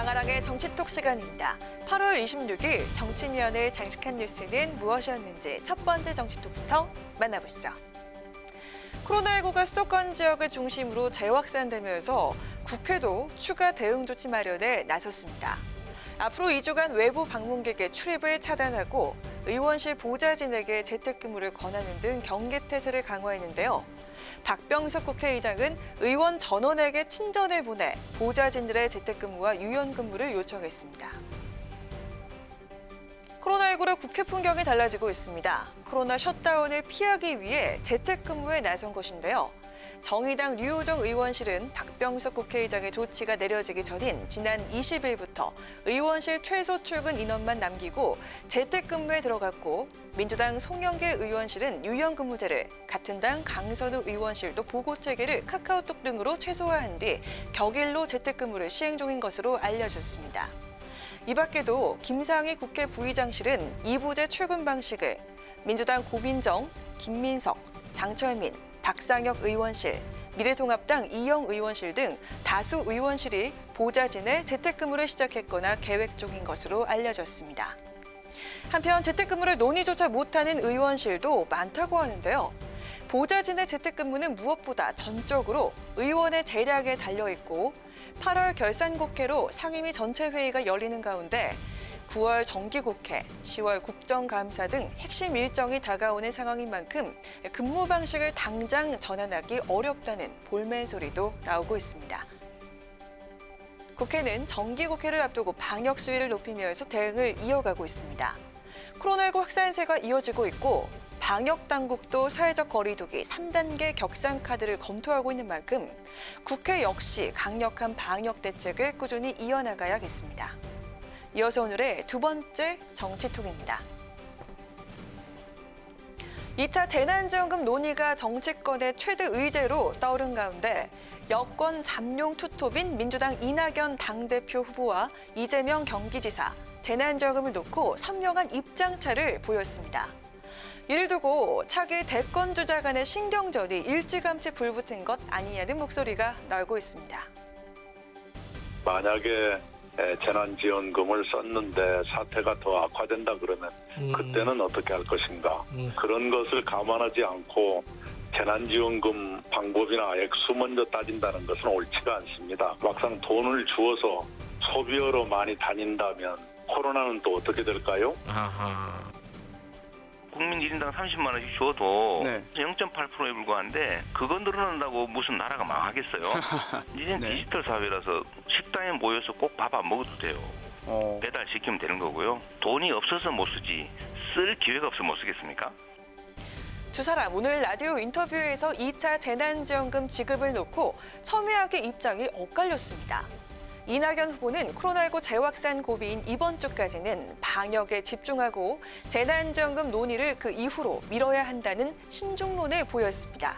강아랑의 정치톡 시간입니다. 8월 26일 정치면을 장식한 뉴스는 무엇이었는지 첫 번째 정치톡부터 만나보시죠. 코로나19가 수도권 지역을 중심으로 재확산되면서 국회도 추가 대응 조치 마련에 나섰습니다. 앞으로 2주간 외부 방문객의 출입을 차단하고 의원실 보좌진에게 재택근무를 권하는 등 경계태세를 강화했는데요. 박병석 국회의장은 의원 전원에게 친전을 보내 보좌진들의 재택근무와 유연근무를 요청했습니다. 코로나19로 국회 풍경이 달라지고 있습니다. 코로나 셧다운을 피하기 위해 재택근무에 나선 것인데요. 정의당 류호정 의원실은 박병석 국회의장의 조치가 내려지기 전인 지난 20일부터 의원실 최소 출근 인원만 남기고 재택근무에 들어갔고, 민주당 송영길 의원실은 유연근무제를, 같은 당 강선우 의원실도 보고체계를 카카오톡 등으로 최소화한 뒤 격일로 재택근무를 시행 중인 것으로 알려졌습니다. 이 밖에도 김상희 국회 부의장실은 2부제 출근 방식을, 민주당 고민정, 김민석, 장철민, 박상혁 의원실, 미래통합당 이영 의원실 등 다수 의원실이 보좌진의 재택근무를 시작했거나 계획 중인 것으로 알려졌습니다. 한편 재택근무를 논의조차 못하는 의원실도 많다고 하는데요. 보좌진의 재택근무는 무엇보다 전적으로 의원의 재량에 달려있고 8월 결산국회로 상임위 전체 회의가 열리는 가운데 9월 정기국회, 10월 국정감사 등 핵심 일정이 다가오는 상황인 만큼 근무 방식을 당장 전환하기 어렵다는 볼멘 소리도 나오고 있습니다. 국회는 정기국회를 앞두고 방역 수위를 높이면서 대응을 이어가고 있습니다. 코로나19 확산세가 이어지고 있고 방역 당국도 사회적 거리두기 3단계 격상 카드를 검토하고 있는 만큼 국회 역시 강력한 방역 대책을 꾸준히 이어나가야겠습니다. 이어서 오늘의 두 번째 정치톡입니다. 2차 재난지원금 논의가 정치권의 최대 의제로 떠오른 가운데 여권 잠룡 투톱인 민주당 이낙연 당대표 후보와 이재명 경기지사, 재난지원금을 놓고 선명한 입장차를 보였습니다. 이를 두고 차기 대권주자 간의 신경전이 일찌감치 불붙은 것 아니냐는 목소리가 나오고 있습니다. 만약에 재난지원금을 썼는데 사태가 더 악화된다 그러면 그때는 어떻게 할 것인가. 그런 것을 감안하지 않고 재난지원금 방법이나 액수 먼저 따진다는 것은 옳지가 않습니다. 막상 돈을 주어서 소비어로 많이 다닌다면 코로나는 또 어떻게 될까요? 아하. 국민 1인당 30만 원씩 줘도 0.8%에 불과한데 그거 늘어난다고 무슨 나라가 망하겠어요? 이젠 디지털 사회라서 식당에 모여서 꼭 밥 안 먹어도 돼요. 배달시키면 되는 거고요. 돈이 없어서 못 쓰지 쓸 기회가 없어서 못 쓰겠습니까? 두 사람 오늘 라디오 인터뷰에서 2차 재난지원금 지급을 놓고 첨예하게 입장이 엇갈렸습니다. 이낙연 후보는 코로나19 재확산 고비인 이번 주까지는 방역에 집중하고 재난지원금 논의를 그 이후로 미뤄야 한다는 신중론을 보였습니다.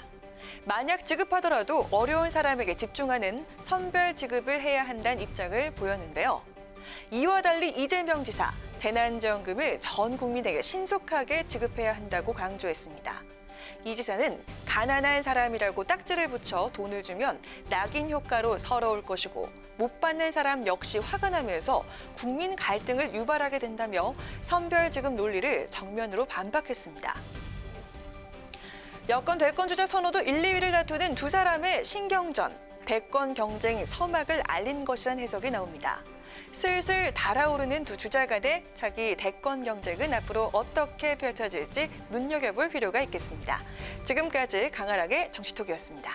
만약 지급하더라도 어려운 사람에게 집중하는 선별 지급을 해야 한다는 입장을 보였는데요. 이와 달리 이재명 지사, 재난지원금을 전 국민에게 신속하게 지급해야 한다고 강조했습니다. 이 지사는 가난한 사람이라고 딱지를 붙여 돈을 주면 낙인 효과로 서러울 것이고 못 받는 사람 역시 화가 나면서 국민 갈등을 유발하게 된다며 선별 지급 논리를 정면으로 반박했습니다. 여권 대권주자 선호도 1, 2위를 다투는 두 사람의 신경전, 대권 경쟁 서막을 알린 것이란 해석이 나옵니다. 슬슬 달아오르는 두 주자 간의 차기 대권 경쟁은 앞으로 어떻게 펼쳐질지 눈여겨볼 필요가 있겠습니다. 지금까지 강아랑의 정치톡이었습니다.